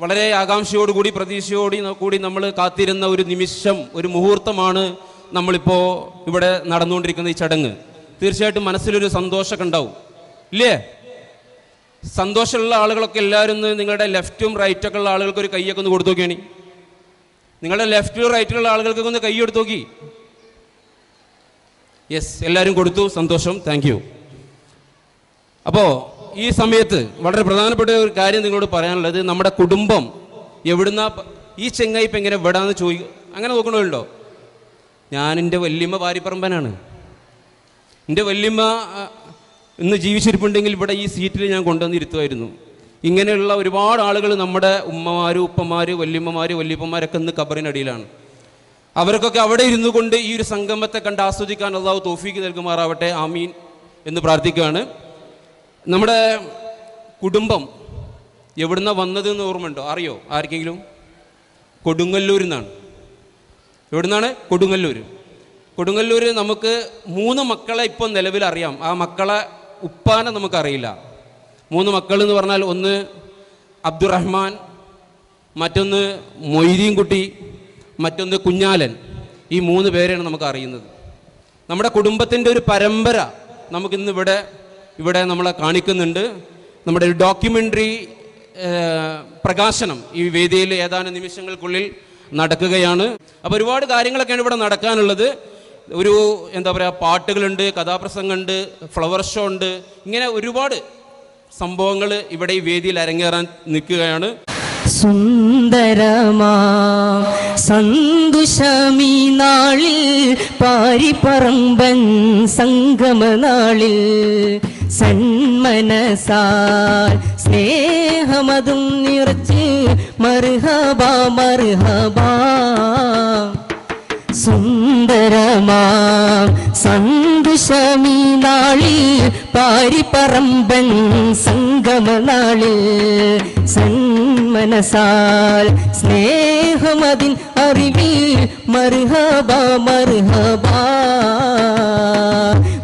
വളരെ ആകാംക്ഷയോടുകൂടി പ്രതീക്ഷയോടുകൂടി നമ്മൾ കാത്തിരുന്ന ഒരു നിമിഷം, ഒരു മുഹൂർത്തമാണ് നമ്മളിപ്പോൾ ഇവിടെ നടന്നുകൊണ്ടിരിക്കുന്ന ഈ ചടങ്ങ്. തീർച്ചയായിട്ടും മനസ്സിലൊരു സന്തോഷമൊക്കെ ഉണ്ടാവും, ഇല്ലേ? സന്തോഷമുള്ള ആളുകളൊക്കെ എല്ലാവരും നിങ്ങളുടെ ലെഫ്റ്റും റൈറ്റൊക്കെ ഉള്ള ആളുകൾക്ക് ഒരു കൈയൊക്കെ ഒന്ന് കൊടുത്തു നോക്കിയാണ്. നിങ്ങളുടെ ലെഫ്റ്റും റൈറ്റിലുള്ള ആളുകൾക്കൊക്കെ ഒന്ന് കൈ എടുത്തു നോക്കി. യെസ്, എല്ലാവരും കൊടുത്തു, സന്തോഷം, താങ്ക് യു. അപ്പോൾ ഈ സമയത്ത് വളരെ പ്രധാനപ്പെട്ട ഒരു കാര്യം നിങ്ങളോട് പറയാനുള്ളത്, നമ്മുടെ കുടുംബം എവിടുന്ന ഈ ചെങ്ങായി ഇപ്പം എങ്ങനെ വിടാന്ന് ചോദിക്കും. അങ്ങനെ നോക്കണമല്ലോ. ഞാൻ എൻ്റെ വല്യമ്മ വാരിപ്പറമ്പനാണ്. എൻ്റെ വല്യമ്മ ഇന്ന് ജീവിച്ചിരിപ്പുണ്ടെങ്കിൽ ഇവിടെ ഈ സീറ്റിൽ ഞാൻ കൊണ്ടുവന്നിരുത്തുമായിരുന്നു. ഇങ്ങനെയുള്ള ഒരുപാട് ആളുകൾ, നമ്മുടെ ഉമ്മമാർ, ഉപ്പമാർ, വല്യമ്മമാർ, വല്യപ്പന്മാരൊക്കെ ഇന്ന് ഖബറിനടിയിലാണ്. അവർക്കൊക്കെ അവിടെ ഇരുന്നു കൊണ്ട് ഈ ഒരു സംഗമത്തെ കണ്ട് ആസ്വദിക്കാൻ അള്ളാഹു തൗഫീക്ക് നൽകുമാറാവട്ടെ, ആമീൻ എന്ന് പ്രാർത്ഥിക്കുകയാണ്. നമ്മുടെ കുടുംബം എവിടുന്ന വന്നതെന്ന് ഓർമ്മയുണ്ടോ? അറിയോ ആർക്കെങ്കിലും? കൊടുങ്ങല്ലൂരിൽ നിന്നാണ്. എവിടുന്നാണ്? കൊടുങ്ങല്ലൂർ. കൊടുങ്ങല്ലൂർ നമുക്ക് 3 മക്കളെ ഇപ്പോൾ നിലവിൽ അറിയാം. ആ മക്കളെ ഉപ്പാനെ നമുക്കറിയില്ല. 3 മക്കൾ എന്ന് പറഞ്ഞാൽ ഒന്ന് അബ്ദുറഹ്മാൻ, മറ്റൊന്ന് മൊയ്തീൻ കുട്ടി, മറ്റൊന്ന് കുഞ്ഞാലൻ. ഈ 3 പേരെയാണ് നമുക്ക് അറിയുന്നത്. നമ്മുടെ കുടുംബത്തിൻ്റെ ഒരു പരമ്പര നമുക്കിന്ന് ഇവിടെ നമ്മളെ കാണിക്കുന്നുണ്ട്. നമ്മുടെ ഒരു ഡോക്യുമെൻ്ററി പ്രകാശനം ഈ വേദിയിൽ ഏതാനും നിമിഷങ്ങൾക്കുള്ളിൽ നടക്കുകയാണ്. അപ്പോൾ ഒരുപാട് കാര്യങ്ങളൊക്കെയാണ് ഇവിടെ നടക്കാനുള്ളത്. ഒരു എന്താ പറയുക, പാട്ടുകളുണ്ട്, കഥാപ്രസംഗമുണ്ട്, ഫ്ലവർ ഷോ ഉണ്ട്, ഇങ്ങനെ ഒരുപാട് സംഭവങ്ങൾ ഇവിടെ ഈ വേദിയിൽ അരങ്ങേറാൻ നിൽക്കുകയാണ്. സുന്ദരമാ സന്തുഷമീ നാളിൽ പാരിപ്പറമ്പൻ സംഗമനാളിൽ സന്മനസാൽ സ്നേഹമതും നിറച്ച് മർഹബാ മർഹബാ. സുന്ദരമാം സന്തുഷമീ നാളിൽ പാരിപ്പറമ്പൻ സംഗമനാളിൽ സന്മനസാൽ സ്നേഹമതിൻ അറിവിൽ മർഹബാ മർഹബാ.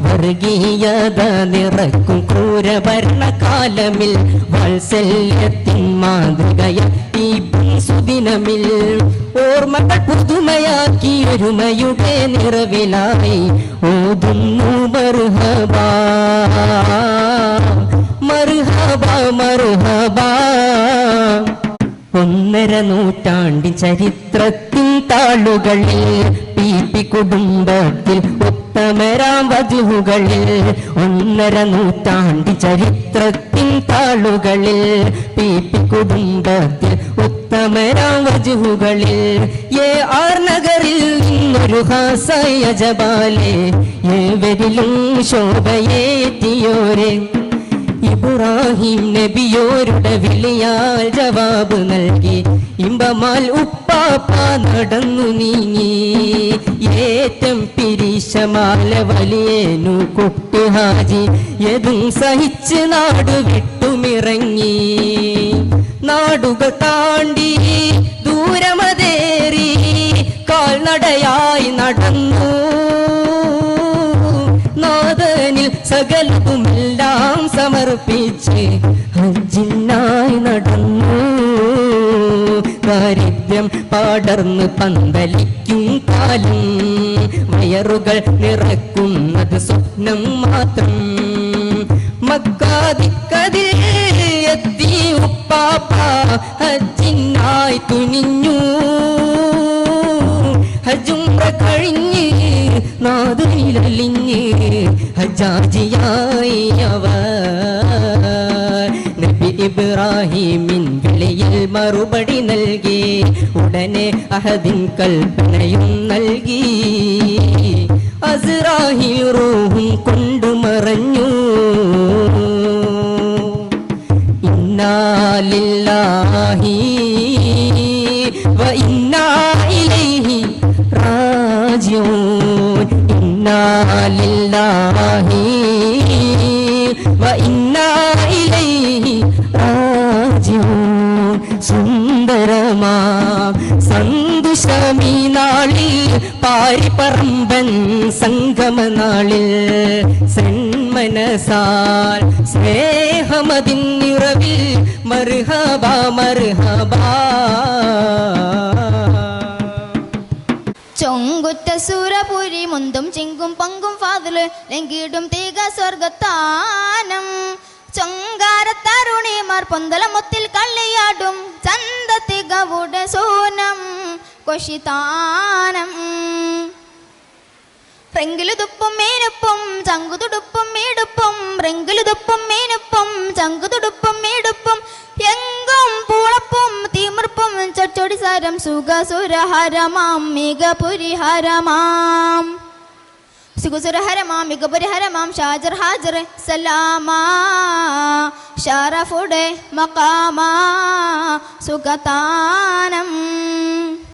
വർഗീയത നിറക്കും ക്രൂരഭരണകാലമിൽ വാത്സല്യത്തിൻ മാതൃകയ ഈ സുദിനമിൽ ഓർമ്മകൾ പുതുമയാക്കി ഒരുമയുടെ നിറവിലായി ഓതുന്നു മർഹബാ മർഹബാ മർഹബാ. 1.5 നൂറ്റാണ്ടിൻ ചരിത്രത്തിൻ താളുകളിൽ പി കുടുംബത്തിൽ ഉത്തമരാം വധുകളിൽ 1.5 നൂറ്റാണ്ടിൻ ചരിത്രത്തിൻ താളുകളിൽ പി കുടുംബത്തിൽ ഉത്തമരാം വധുകളിൽ ആർ നഗറിൽ നിന്നൊരു ഹാസയ ജബാലെ ഏവരിലും ശോഭയേറ്റിയോരെ ഇബ്രാഹിം നബിയോരുടെ വിളിയാൽ ജവാബ് നൽകി ഇമ്പമാൽ ഉപ്പാപ്പ നടന്നു നീങ്ങി. ഏറ്റം പിരീശമാല വലിയേനു കുട്ടുഹാജി എതും സഹിച്ച് നാട് വിട്ടുമിറങ്ങി. നാടുകൾ താണ്ടി ദൂരമതേറി കാൽനടയായി നടന്നു. നാദനിൽ സകലവുമെല്ലാം സമർപ്പിച്ച് ഹജ്ജിനായി നടന്നു. ദാരിദ്ര്യം പാടർന്ന് പന്തലിക്കും കാലം വയറുകൾ നിറക്കുന്നത് സ്വപ്നം മാത്രം. മക്കാദിക്കതിൽ എത്തി ഉപ്പാപ്പ ഹജ്ജിനായി തുനിഞ്ഞു. ഹജ്ജുംറ കഴിഞ്ഞ് നാദനിലലിഞ്ഞ് ഹജ്ജാജിയായി അവർ. നബി ഇബ്രാഹിമിൻ വിളിയിൽ മറുപടി നൽകി. ഉടനെ അഹദിൻ കൽപ്പനയും നൽകി. അസ്റാഹീൽ റൂഹും കൊണ്ടു മറഞ്ഞു. ഇന്നാ ലില്ലാഹി വ ഇന്നാ ഇലൈഹി റാജിഊൻ. ഇന്നാ ലില്ലാഹി വ ഇന്നാ ഇലൈഹി റാജിഊൻ. സുന്ദരമാം സന്തുഷമീ നാളിൽ പാരിപ്പറമ്പൻ സംഗമനാളിൽ മനസാൽ സ്നേഹമതിൻ നിറവിൽ മർഹബ മർഹബ. ചൊങ്കുറ്റ സൂരപുരി മുന്തും ചിങ്കും പങ്കും ഫാദില് ലംഘിടും തീക സ്വർഗത്താനം. ചൊങ്കാരത്തരുണിമാർ പൊന്തലമുത്തിൽ കള്ളിയാടും ചന്തത്തികവുടെ സൂനം കൊഷിതാനം. റെങ്കിലുതുപ്പും മീനുപ്പും ചങ്കുതുടുപ്പും മീടുപ്പും റെങ്കിലുതുപ്പും മീനുപ്പും ചങ്കുതുടുപ്പും മീടുപ്പും എങ്കും പൂളപ്പും തീമിർപ്പും ചൊച്ചൊടി സാരം സുഖസുരഹരമാം മികപുരിഹരമാം. സുഖസുരഹരമാം മികപുരിഹരമാം ഷാജർ ഹാജർ സലാമാ ഷറഫുടെ മഖാമാ സുഖതാനം.